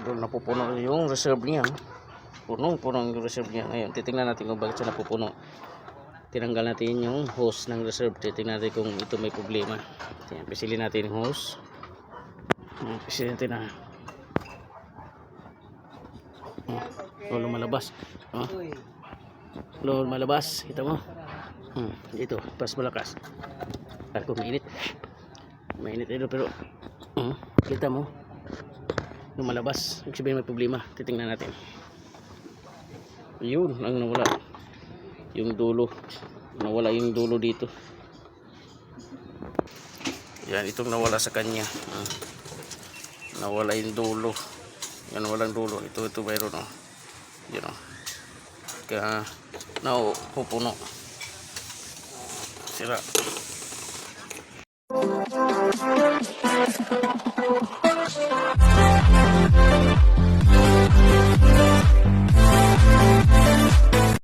Doon napupuno yung reserve niya. Punong-puno yung reserve niya. Ngayon, titingnan natin kung bakit siya napupuno. Tinanggal natin yung hose ng reserve. Titingnan natin kung ito may problema. Pisilin natin yung hose. Pisilin natin na. Lumalabas. Lumalabas. Kita mo? Dito. Pas malakas. Ako mainit. Mainit ito pero kita mo? Lumalabas. Ibig sabihin may problema. Titingnan natin. Yun ang nawala. Yung dulo. Nawala yung dulo dito. Yan, itong nawala sa kanya. Nawala yung dulo. Yan, walang dulo. Ito mayroon. Yan o. Kaya naupuno. Sira.